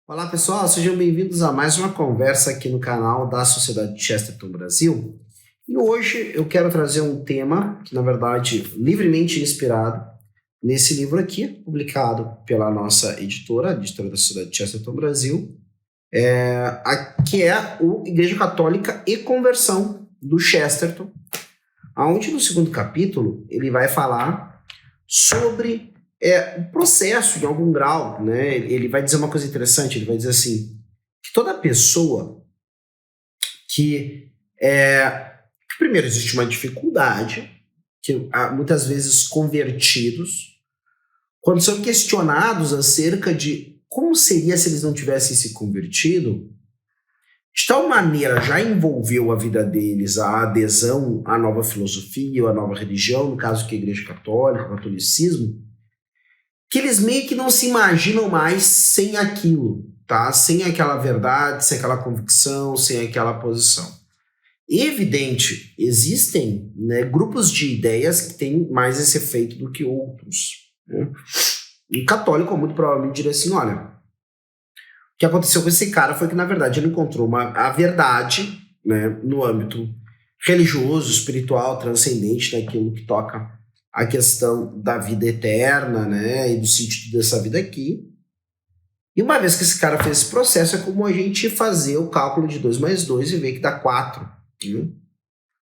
Olá pessoal, sejam bem-vindos a mais uma conversa aqui no canal da Sociedade de Chesterton Brasil. E hoje eu quero trazer um tema que, na verdade, livremente inspirado nesse livro aqui, publicado pela nossa editora, a editora da Sociedade de Chesterton Brasil, que é o Igreja Católica e Conversão, do Chesterton, onde no segundo capítulo ele vai falar sobre o processo, em algum grau, né? Ele vai dizer uma coisa interessante, ele vai dizer assim, que toda pessoa que primeiro existe uma dificuldade, que muitas vezes convertidos, quando são questionados acerca de como seria se eles não tivessem se convertido, de tal maneira já envolveu a vida deles a adesão à nova filosofia, ou à nova religião, no caso que é a Igreja Católica, o catolicismo, que eles meio que não se imaginam mais sem aquilo, tá? Sem aquela verdade, sem aquela convicção, sem aquela posição. Evidente, existem, né, grupos de ideias que têm mais esse efeito do que outros, né? O católico muito provavelmente diria assim, olha, o que aconteceu com esse cara foi que, na verdade, ele encontrou a verdade, né, no âmbito religioso, espiritual, transcendente, daquilo que toca a questão da vida eterna, né, e do sentido dessa vida aqui. E uma vez que esse cara fez esse processo, é como a gente fazer o cálculo de 2 mais 2 e ver que dá 4. Né?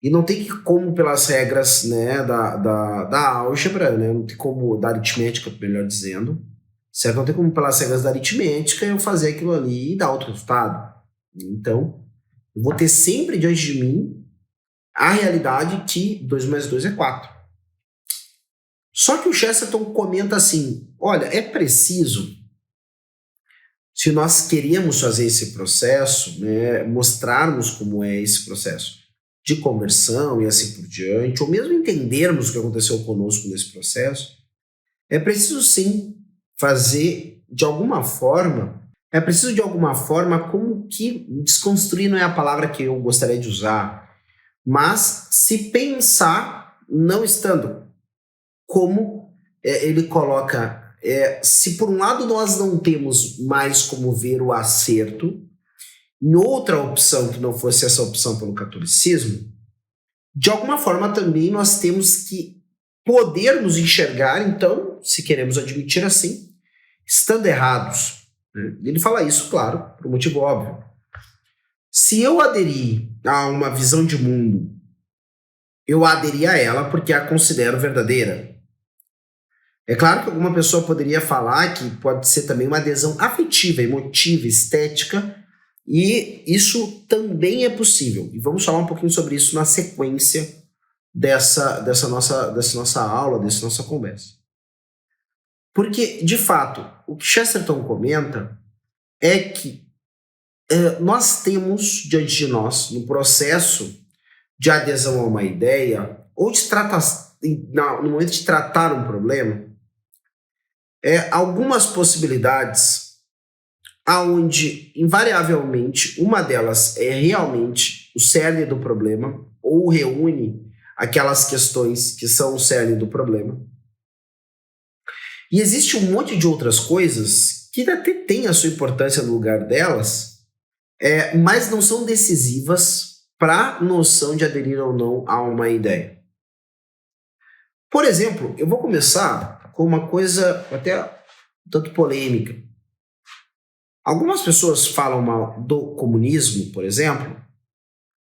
E não tem como, pelas regras, né, da álgebra, né, não tem como, da aritmética, melhor dizendo, certo? Não tem como, pelas regras da aritmética, eu fazer aquilo ali e dar outro resultado. Então, eu vou ter sempre diante de mim a realidade que 2 mais 2 é 4. Só que o Chesterton comenta assim, olha, é preciso, se nós queremos fazer esse processo, né, mostrarmos como é esse processo de conversão e assim por diante, ou mesmo entendermos o que aconteceu conosco nesse processo, é preciso sim fazer de alguma forma, como que, desconstruir não é a palavra que eu gostaria de usar, mas se pensar não estando. Como ele coloca, se por um lado nós não temos mais como ver o acerto, em outra opção que não fosse essa opção pelo catolicismo, de alguma forma também nós temos que poder nos enxergar, então, se queremos admitir assim, estando errados. Né? Ele fala isso, claro, por um motivo óbvio. Se eu aderir a uma visão de mundo, eu aderi a ela porque a considero verdadeira. É claro que alguma pessoa poderia falar que pode ser também uma adesão afetiva, emotiva, estética, e isso também é possível. E vamos falar um pouquinho sobre isso na sequência dessa nossa aula, dessa nossa conversa. Porque, de fato, o que Chesterton comenta é que nós temos diante de nós, no processo de adesão a uma ideia, ou no momento de tratar um problema, algumas possibilidades aonde, invariavelmente, uma delas é realmente o cerne do problema, ou reúne aquelas questões que são o cerne do problema. E existe um monte de outras coisas que até têm a sua importância no lugar delas, mas não são decisivas para a noção de aderir ou não a uma ideia. Por exemplo, eu vou começar com uma coisa até um tanto polêmica. Algumas pessoas falam mal do comunismo, por exemplo,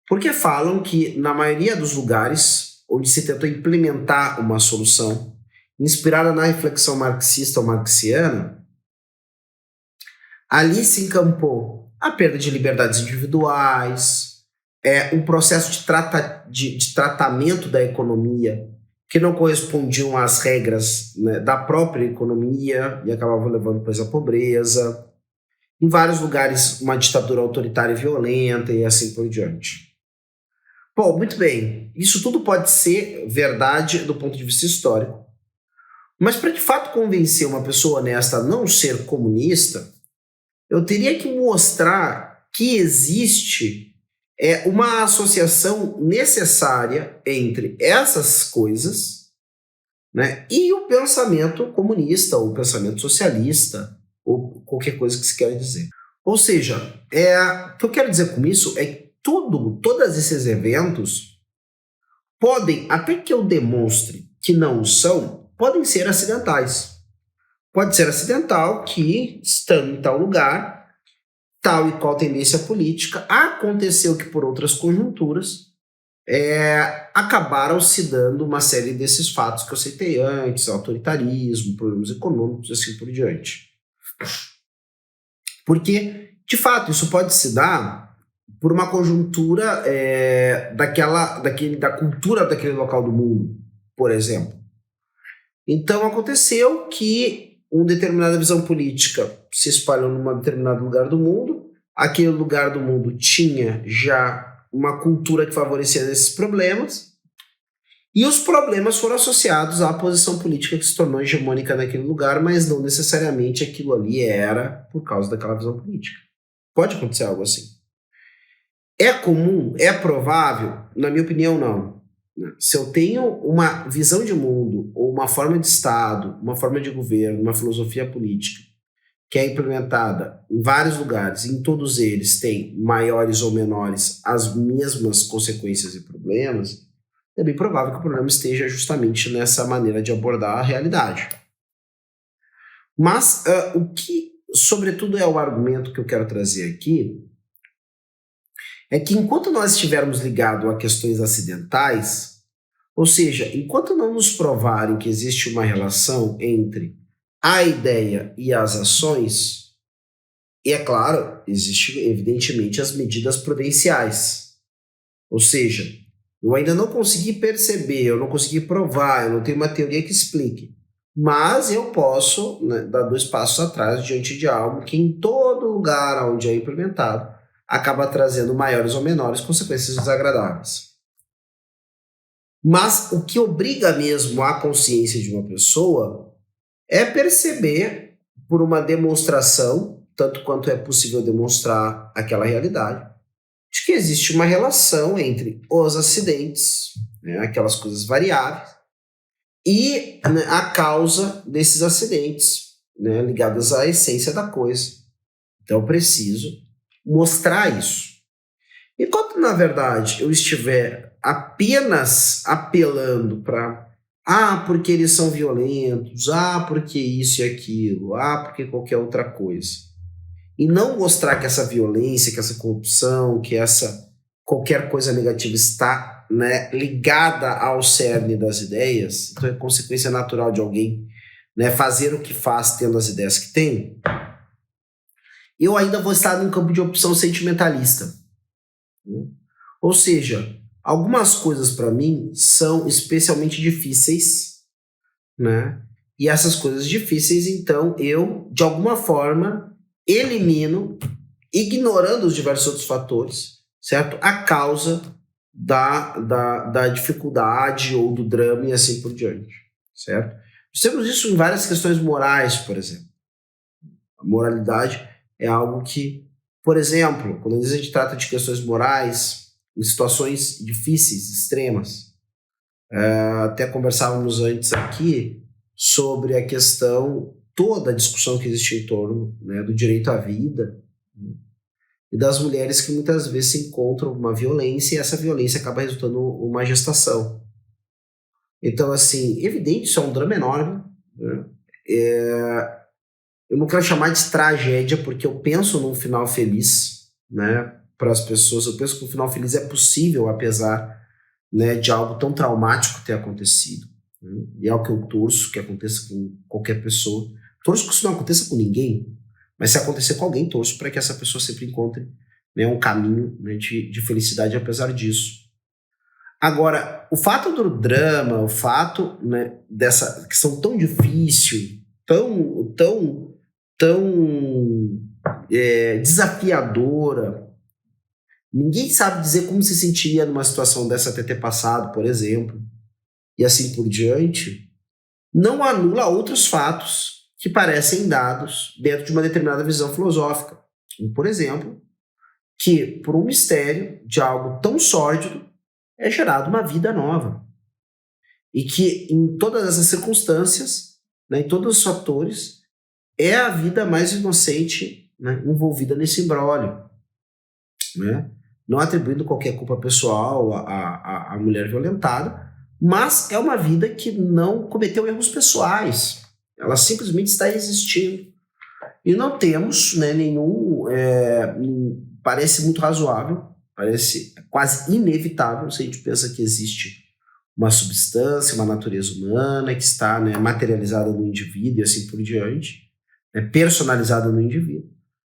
porque falam que na maioria dos lugares onde se tentou implementar uma solução inspirada na reflexão marxista ou marxiana, ali se encampou a perda de liberdades individuais, um processo de tratamento da economia que não correspondiam às regras, né, da própria economia e acabavam levando depois à pobreza. Em vários lugares, uma ditadura autoritária e violenta e assim por diante. Bom, muito bem. Isso tudo pode ser verdade do ponto de vista histórico. Mas para de fato convencer uma pessoa honesta a não ser comunista, eu teria que mostrar que existe uma associação necessária entre essas coisas, né, e o pensamento comunista, ou o pensamento socialista, ou qualquer coisa que se quer dizer. Ou seja, o que eu quero dizer com isso é que todos esses eventos podem, até que eu demonstre que não são, podem ser acidentais. Pode ser acidental que, estando em tal lugar, tal e qual tendência política, aconteceu que por outras conjunturas acabaram se dando uma série desses fatos que eu citei antes, autoritarismo, problemas econômicos, assim por diante. Porque, de fato, isso pode se dar por uma conjuntura da cultura daquele local do mundo, por exemplo. Então, aconteceu que uma determinada visão política se espalhou num determinado lugar do mundo, aquele lugar do mundo tinha já uma cultura que favorecia esses problemas, e os problemas foram associados à posição política que se tornou hegemônica naquele lugar, mas não necessariamente aquilo ali era por causa daquela visão política. Pode acontecer algo assim. É comum? É provável? Na minha opinião, não. Se eu tenho uma visão de mundo, ou uma forma de Estado, uma forma de governo, uma filosofia política, que é implementada em vários lugares, em todos eles tem maiores ou menores as mesmas consequências e problemas, é bem provável que o problema esteja justamente nessa maneira de abordar a realidade. Mas o que, sobretudo, é o argumento que eu quero trazer aqui, é que enquanto nós estivermos ligados a questões acidentais, ou seja, enquanto não nos provarem que existe uma relação entre a ideia e as ações, e é claro, existem evidentemente as medidas prudenciais. Ou seja, eu ainda não consegui perceber, eu não consegui provar, eu não tenho uma teoria que explique, mas eu posso, né, dar 2 passos atrás diante de algo que em todo lugar onde é implementado acaba trazendo maiores ou menores consequências desagradáveis. Mas o que obriga mesmo a consciência de uma pessoa é perceber, por uma demonstração, tanto quanto é possível demonstrar aquela realidade, de que existe uma relação entre os acidentes, né, aquelas coisas variáveis, e, né, a causa desses acidentes, né, ligadas à essência da coisa. Então eu preciso mostrar isso. Enquanto, na verdade, eu estiver apenas apelando para porque eles são violentos, porque isso e aquilo, porque qualquer outra coisa, e não mostrar que essa violência, que essa corrupção, que essa qualquer coisa negativa está, né, ligada ao cerne das ideias, então é consequência natural de alguém, né, fazer o que faz tendo as ideias que tem, eu ainda vou estar num campo de opção sentimentalista. Ou seja, algumas coisas para mim são especialmente difíceis, né? E essas coisas difíceis, então, eu, de alguma forma, elimino, ignorando os diversos outros fatores, certo? A causa da dificuldade ou do drama e assim por diante, certo? Nós temos isso em várias questões morais, por exemplo. A moralidade é algo que, por exemplo, quando a gente trata de questões morais, em situações difíceis, extremas, até conversávamos antes aqui sobre a questão, toda a discussão que existe em torno, né, do direito à vida, né, e das mulheres que muitas vezes se encontram uma violência e essa violência acaba resultando uma gestação. Então, assim, evidente, isso é um drama enorme, né? Eu não quero chamar de tragédia porque eu penso num final feliz, né, para as pessoas. Eu penso que um final feliz é possível, apesar, né, de algo tão traumático ter acontecido, né? E é o que eu torço que aconteça com qualquer pessoa. Torço que isso não aconteça com ninguém, mas se acontecer com alguém, torço para que essa pessoa sempre encontre, né, um caminho, né, de felicidade apesar disso. Agora, o fato do drama, o fato, né, dessa questão tão difícil, tão desafiadora, ninguém sabe dizer como se sentiria numa situação dessa até ter passado, por exemplo, e assim por diante, não anula outros fatos que parecem dados dentro de uma determinada visão filosófica. Por exemplo, que por um mistério de algo tão sórdido é gerada uma vida nova. E que em todas essas circunstâncias, né, em todos os fatores, é a vida mais inocente, né, envolvida nesse imbróglio, né? Não atribuindo qualquer culpa pessoal à mulher violentada, mas é uma vida que não cometeu erros pessoais. Ela simplesmente está existindo. E não temos, né, parece muito razoável, parece quase inevitável se a gente pensa que existe uma substância, uma natureza humana que está, né, materializada no indivíduo e assim por diante, né, personalizada no indivíduo,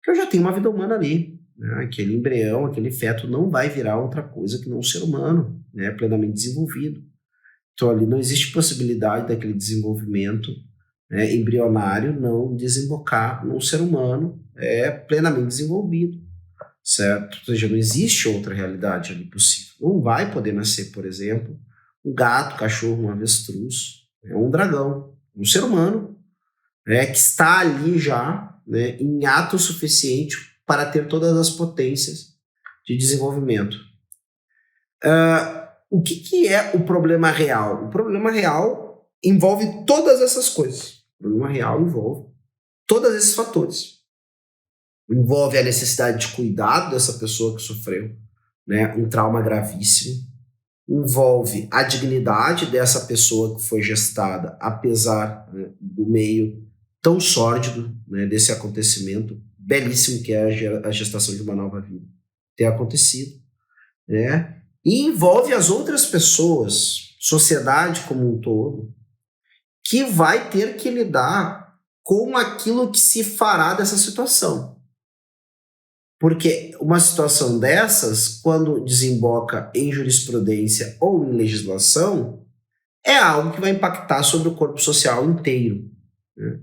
que eu já tenho uma vida humana ali. Né? Aquele embrião, aquele feto não vai virar outra coisa que não um ser humano, né, plenamente desenvolvido. Então ali não existe possibilidade daquele desenvolvimento, né, embrionário não desembocar num ser humano plenamente desenvolvido, certo? Ou seja, não existe outra realidade ali possível. Não vai poder nascer, por exemplo, um gato, um cachorro, um avestruz, um dragão, um ser humano, né, que está ali já, né, em ato suficiente para ter todas as potências de desenvolvimento. O que é o problema real? O problema real envolve todas essas coisas. O problema real envolve todos esses fatores. Envolve a necessidade de cuidado dessa pessoa que sofreu, né, um trauma gravíssimo. Envolve a dignidade dessa pessoa que foi gestada, apesar, né, do meio tão sórdido, né, desse acontecimento belíssimo que é a gestação de uma nova vida ter acontecido, né? E envolve as outras pessoas, sociedade como um todo, que vai ter que lidar com aquilo que se fará dessa situação. Porque uma situação dessas, quando desemboca em jurisprudência ou em legislação, é algo que vai impactar sobre o corpo social inteiro. Né?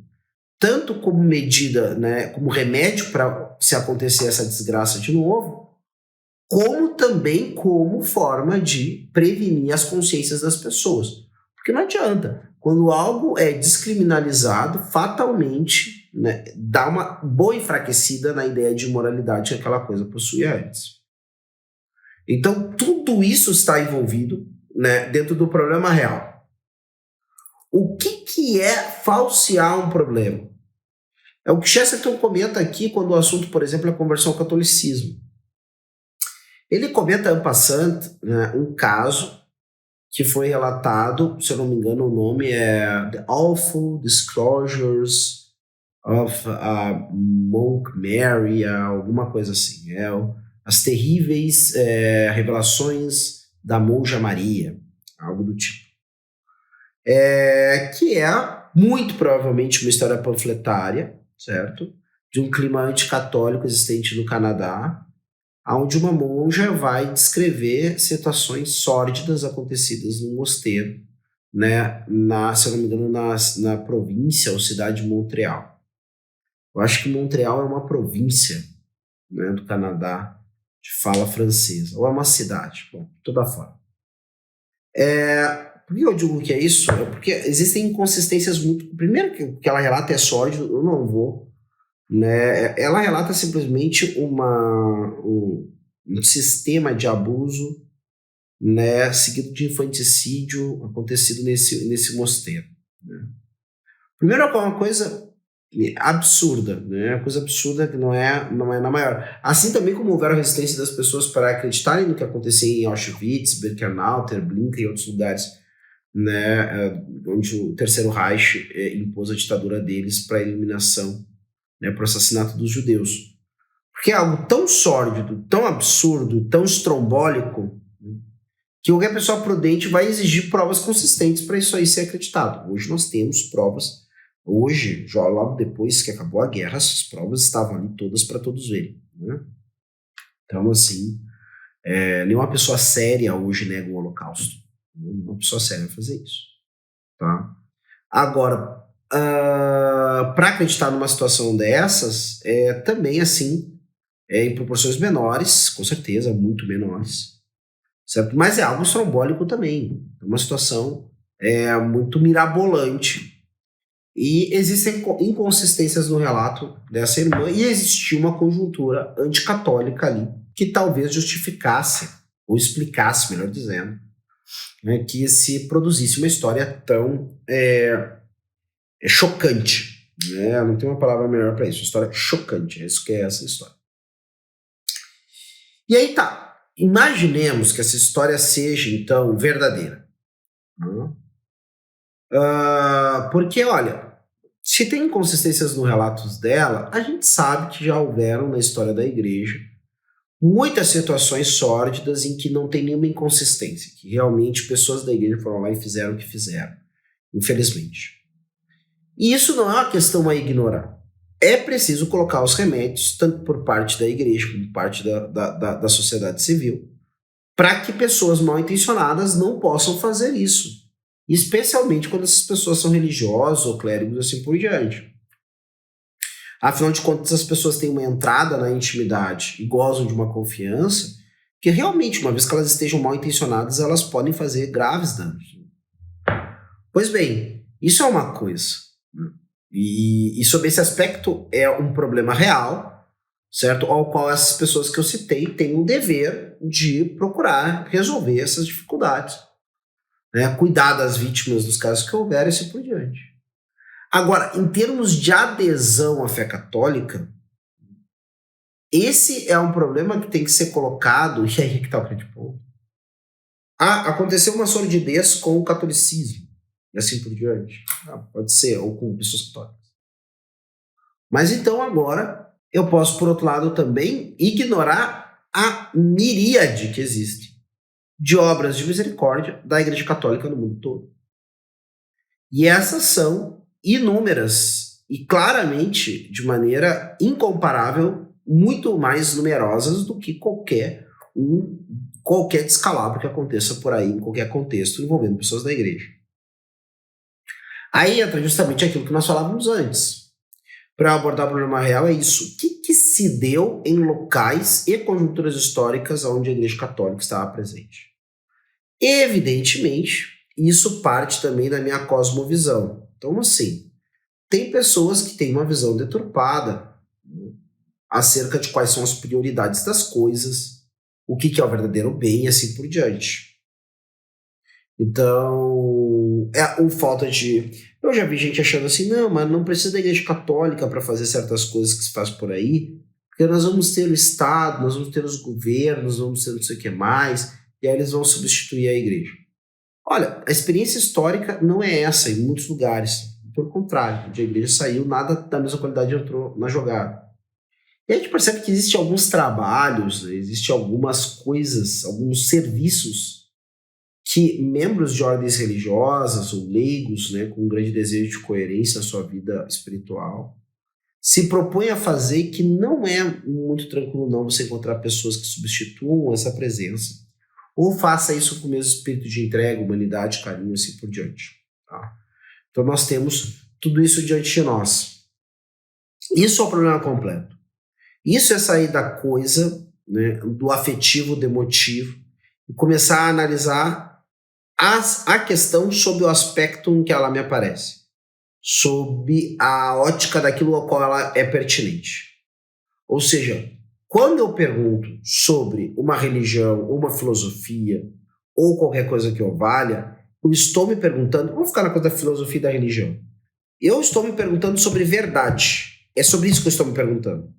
Tanto como medida, né, como remédio para se acontecer essa desgraça de novo, como também como forma de prevenir as consciências das pessoas. Porque não adianta. Quando algo é descriminalizado, fatalmente, né, dá uma boa enfraquecida na ideia de moralidade que aquela coisa possuía antes. Então, tudo isso está envolvido, né, dentro do problema real. O que é falsear um problema? É o que Chesterton comenta aqui quando o assunto, por exemplo, é a conversão ao catolicismo. Ele comenta en passant, né, um caso que foi relatado, se eu não me engano, o nome é The Awful Disclosures of Monk Mary, alguma coisa assim. As terríveis revelações da Monja Maria, algo do tipo. Que é muito provavelmente uma história panfletária, certo? De um clima anticatólico existente no Canadá, onde uma monja vai descrever situações sórdidas acontecidas no mosteiro, né, se eu não me engano, na província ou cidade de Montreal. Eu acho que Montreal é uma província, né, do Canadá de fala francesa, ou é uma cidade, bom, de toda forma. Por que eu digo que é isso? É porque existem inconsistências muito... Primeiro, que ela relata é sórdido, eu não vou... Né? Ela relata simplesmente um sistema de abuso, né, seguido de infanticídio acontecido nesse mosteiro. Né? Primeiro, é uma coisa absurda, né? Uma coisa absurda que não é na maior. Assim também como houveram resistência das pessoas para acreditarem no que acontecia em Auschwitz, Birkenau, Treblinka e outros lugares, né, onde o Terceiro Reich impôs a ditadura deles para a eliminação, né, para o assassinato dos judeus. Porque é algo tão sórdido, tão absurdo, tão estrombólico, que qualquer pessoa prudente vai exigir provas consistentes para isso aí ser acreditado. Hoje nós temos provas. Hoje, já logo depois que acabou a guerra, essas provas estavam ali todas para todos verem. Né? Então, assim, nenhuma pessoa séria hoje nega o Holocausto. Nenhuma pessoa séria vai fazer isso. Tá? Agora, para acreditar numa situação dessas, também assim, em proporções menores, com certeza, muito menores, certo? Mas é algo estrombólico também, é uma situação muito mirabolante. E existem inconsistências no relato dessa irmã, e existia uma conjuntura anticatólica ali, que talvez justificasse, ou explicasse, melhor dizendo, né, que se produzisse uma história tão chocante, Não tem uma palavra melhor para isso. História chocante. É isso que é essa história. E aí tá. Imaginemos que essa história seja, então, verdadeira. Porque, olha, se tem inconsistências nos relatos dela, a gente sabe que já houveram na história da igreja muitas situações sórdidas em que não tem nenhuma inconsistência, que realmente pessoas da igreja foram lá e fizeram o que fizeram, infelizmente. E isso não é uma questão a ignorar. É preciso colocar os remédios, tanto por parte da igreja como por parte da sociedade civil, para que pessoas mal intencionadas não possam fazer isso. Especialmente quando essas pessoas são religiosas ou clérigos assim por diante. Afinal de contas, as pessoas têm uma entrada na intimidade e gozam de uma confiança que realmente, uma vez que elas estejam mal intencionadas, elas podem fazer graves danos. Pois bem, isso é uma coisa. E sobre esse aspecto é um problema real, certo? Ao qual essas pessoas que eu citei têm o dever de procurar resolver essas dificuldades. Cuidar das vítimas dos casos que houver e assim por diante. Agora, em termos de adesão à fé católica, esse é um problema que tem que ser colocado, e aí que está o grande ponto. Aconteceu uma sordidez com o catolicismo, e assim por diante. Pode ser, ou com pessoas católicas. Mas então agora, eu posso, por outro lado, também ignorar a miríade que existe de obras de misericórdia da Igreja Católica no mundo todo. E essas são inúmeras e claramente, de maneira incomparável, muito mais numerosas do que qualquer descalabro que aconteça por aí, em qualquer contexto envolvendo pessoas da igreja. Aí entra justamente aquilo que nós falávamos antes. Para abordar o problema real é isso. O que se deu em locais e conjunturas históricas onde a Igreja Católica estava presente? Evidentemente, isso parte também da minha cosmovisão. Então, assim, tem pessoas que têm uma visão deturpada acerca de quais são as prioridades das coisas, o que é o verdadeiro bem e assim por diante. Então, o falta de... Eu já vi gente achando assim, não, mas não precisa da Igreja Católica para fazer certas coisas que se faz por aí, porque nós vamos ter o Estado, nós vamos ter os governos, vamos ter não sei o que mais, e aí eles vão substituir a Igreja. Olha, a experiência histórica não é essa em muitos lugares. Pelo contrário, onde a Igreja saiu, nada da mesma qualidade entrou na jogada. E a gente percebe que existem alguns trabalhos, existem algumas coisas, alguns serviços que membros de ordens religiosas ou leigos, com um grande desejo de coerência na sua vida espiritual, se propõem a fazer, que não é muito tranquilo não você encontrar pessoas que substituam essa presença, ou faça isso com o mesmo espírito de entrega, humanidade, carinho, assim por diante. Tá? Então nós temos tudo isso diante de nós. Isso é o problema completo. Isso é sair da coisa, do afetivo, do emotivo, e começar a analisar a questão sob o aspecto em que ela me aparece, sob a ótica daquilo ao qual ela é pertinente. Ou seja, quando eu pergunto sobre uma religião, uma filosofia, ou qualquer coisa que eu valha, eu estou me perguntando, vamos ficar na coisa da filosofia e da religião, eu estou me perguntando sobre verdade. É sobre isso que eu estou me perguntando.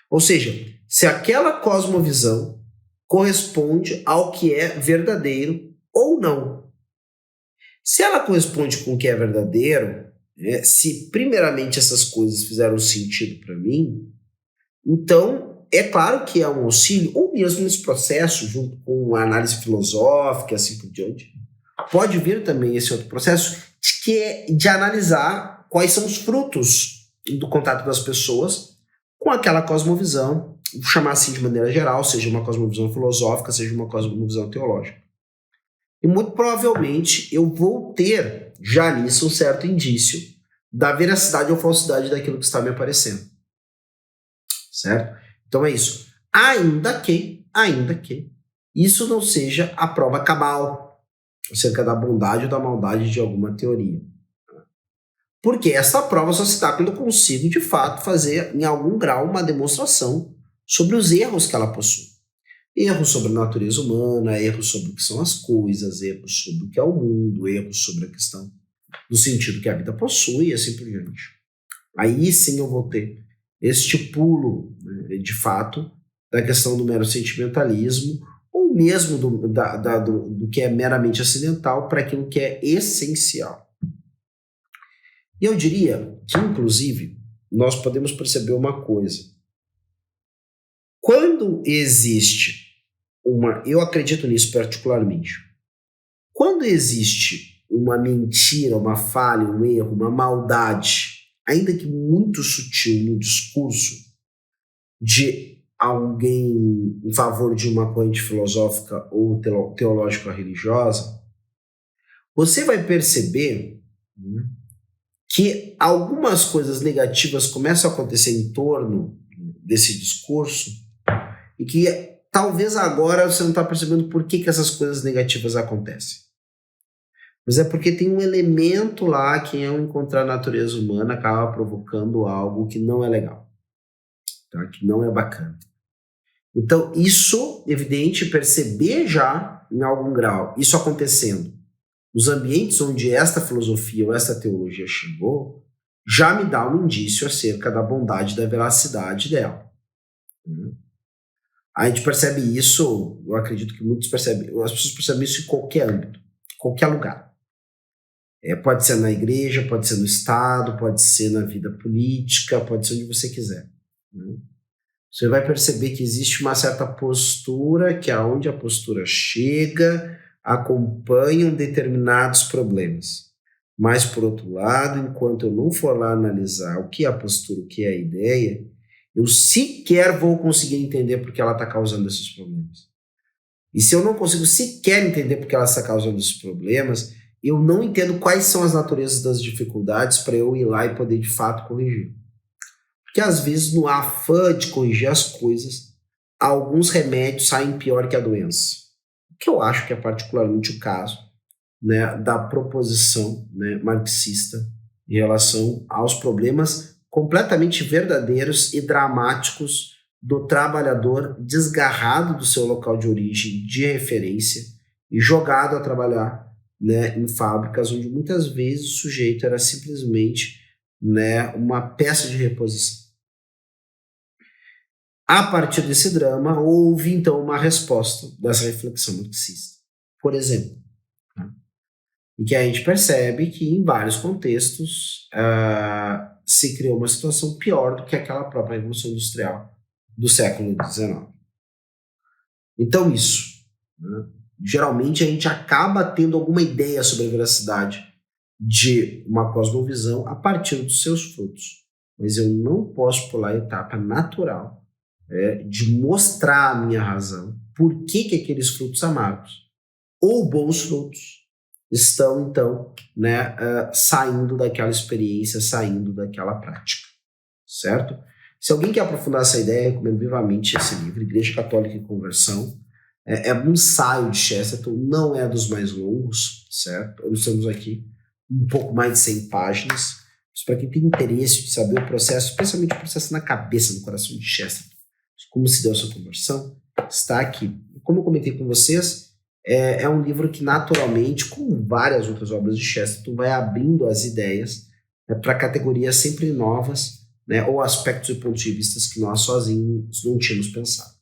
Ou seja, se aquela cosmovisão corresponde ao que é verdadeiro ou não. Se ela corresponde com o que é verdadeiro, se primeiramente essas coisas fizeram sentido para mim, então é claro que é um auxílio, ou mesmo nesse processo, junto com a análise filosófica e assim por diante, pode vir também esse outro processo que é de analisar quais são os frutos do contato das pessoas com aquela cosmovisão, vou chamar assim de maneira geral, seja uma cosmovisão filosófica, seja uma cosmovisão teológica. E muito provavelmente eu vou ter já nisso um certo indício da veracidade ou falsidade daquilo que está me aparecendo. Certo? Então é isso. Ainda que isso não seja a prova cabal acerca da bondade ou da maldade de alguma teoria. Porque essa prova só se dá quando eu consigo, de fato, fazer em algum grau uma demonstração sobre os erros que ela possui. Erros sobre a natureza humana, erros sobre o que são as coisas, erros sobre o que é o mundo, erros sobre a questão do sentido que a vida possui e assim por diante. Aí sim eu vou ter este pulo, né, de fato, da questão do mero sentimentalismo, ou mesmo do que é meramente acidental para aquilo que é essencial. E eu diria que, inclusive, nós podemos perceber uma coisa. Quando existe eu acredito nisso particularmente, quando existe uma mentira, uma falha, um erro, uma maldade, ainda que muito sutil no discurso de alguém em favor de uma corrente filosófica ou teológica religiosa, você vai perceber, né, que algumas coisas negativas começam a acontecer em torno desse discurso e que talvez agora você não está percebendo por que essas coisas negativas acontecem. Mas é porque tem um elemento lá que, ao encontrar a natureza humana, acaba provocando algo que não é legal, tá? Que não é bacana. Então, isso, evidente, perceber já, em algum grau, isso acontecendo nos ambientes onde esta filosofia ou esta teologia chegou, já me dá um indício acerca da bondade e da veracidade dela. A gente percebe isso, eu acredito que muitos percebem, as pessoas percebem isso em qualquer âmbito, qualquer lugar. Pode ser na igreja, pode ser no Estado, pode ser na vida política, pode ser onde você quiser. Né? Você vai perceber que existe uma certa postura, que aonde a postura chega, acompanham determinados problemas. Mas, por outro lado, enquanto eu não for lá analisar o que é a postura, o que é a ideia, eu sequer vou conseguir entender por que ela está causando esses problemas. E se eu não consigo sequer entender por que ela está causando esses problemas, eu não entendo quais são as naturezas das dificuldades para eu ir lá e poder, de fato, corrigir. Porque, às vezes, no afã de corrigir as coisas, alguns remédios saem pior que a doença. O que eu acho que é particularmente o caso, né, da proposição, né, marxista em relação aos problemas completamente verdadeiros e dramáticos do trabalhador desgarrado do seu local de origem, de referência, e jogado a trabalhar, né, em fábricas onde muitas vezes o sujeito era simplesmente, né, uma peça de reposição. A partir desse drama, houve então uma resposta dessa reflexão marxista. Por exemplo, e que a gente percebe que em vários contextos se criou uma situação pior do que aquela própria Revolução Industrial do século XIX. Então isso, né? Geralmente a gente acaba tendo alguma ideia sobre a veracidade de uma cosmovisão a partir dos seus frutos. Mas eu não posso pular a etapa natural de mostrar a minha razão por que aqueles frutos amargos ou bons frutos estão, então, né, saindo daquela experiência, saindo daquela prática, certo? Se alguém quer aprofundar essa ideia, eu recomendo vivamente esse livro, Igreja Católica e Conversão. É um ensaio de Chesterton, não é dos mais longos, certo? Nós temos aqui um pouco mais de 100 páginas. Mas para quem tem interesse de saber o processo, especialmente o processo na cabeça, no coração de Chesterton, como se deu a sua conversão, está aqui. Como eu comentei com vocês, é um livro que naturalmente, como várias outras obras de Chesterton, vai abrindo as ideias, né, para categorias sempre novas, né, ou aspectos e pontos de vista que nós sozinhos não tínhamos pensado.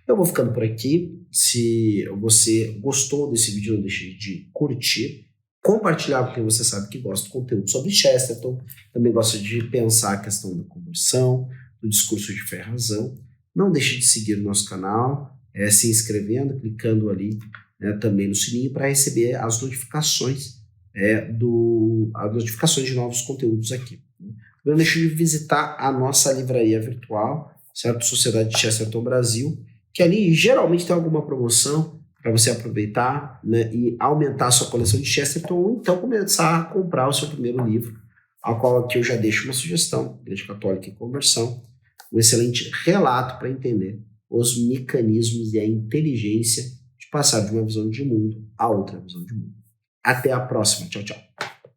Eu vou ficando por aqui. Se você gostou desse vídeo, não deixe de curtir, compartilhar com quem você sabe que gosta do conteúdo sobre Chesterton, também gosta de pensar a questão da conversão, do discurso de fé e razão. Não deixe de seguir o nosso canal, se inscrevendo, clicando ali, né, também no sininho para receber as notificações, as notificações de novos conteúdos aqui. Não deixe de visitar a nossa livraria virtual, certo? Sociedade de Chesterton Brasil, que ali geralmente tem alguma promoção para você aproveitar, né, e aumentar a sua coleção de Chesterton, ou então começar a comprar o seu primeiro livro, ao qual aqui eu já deixo uma sugestão, Igreja Católica e Conversão, um excelente relato para entender os mecanismos e a inteligência de passar de uma visão de mundo a outra visão de mundo. Até a próxima. Tchau, tchau.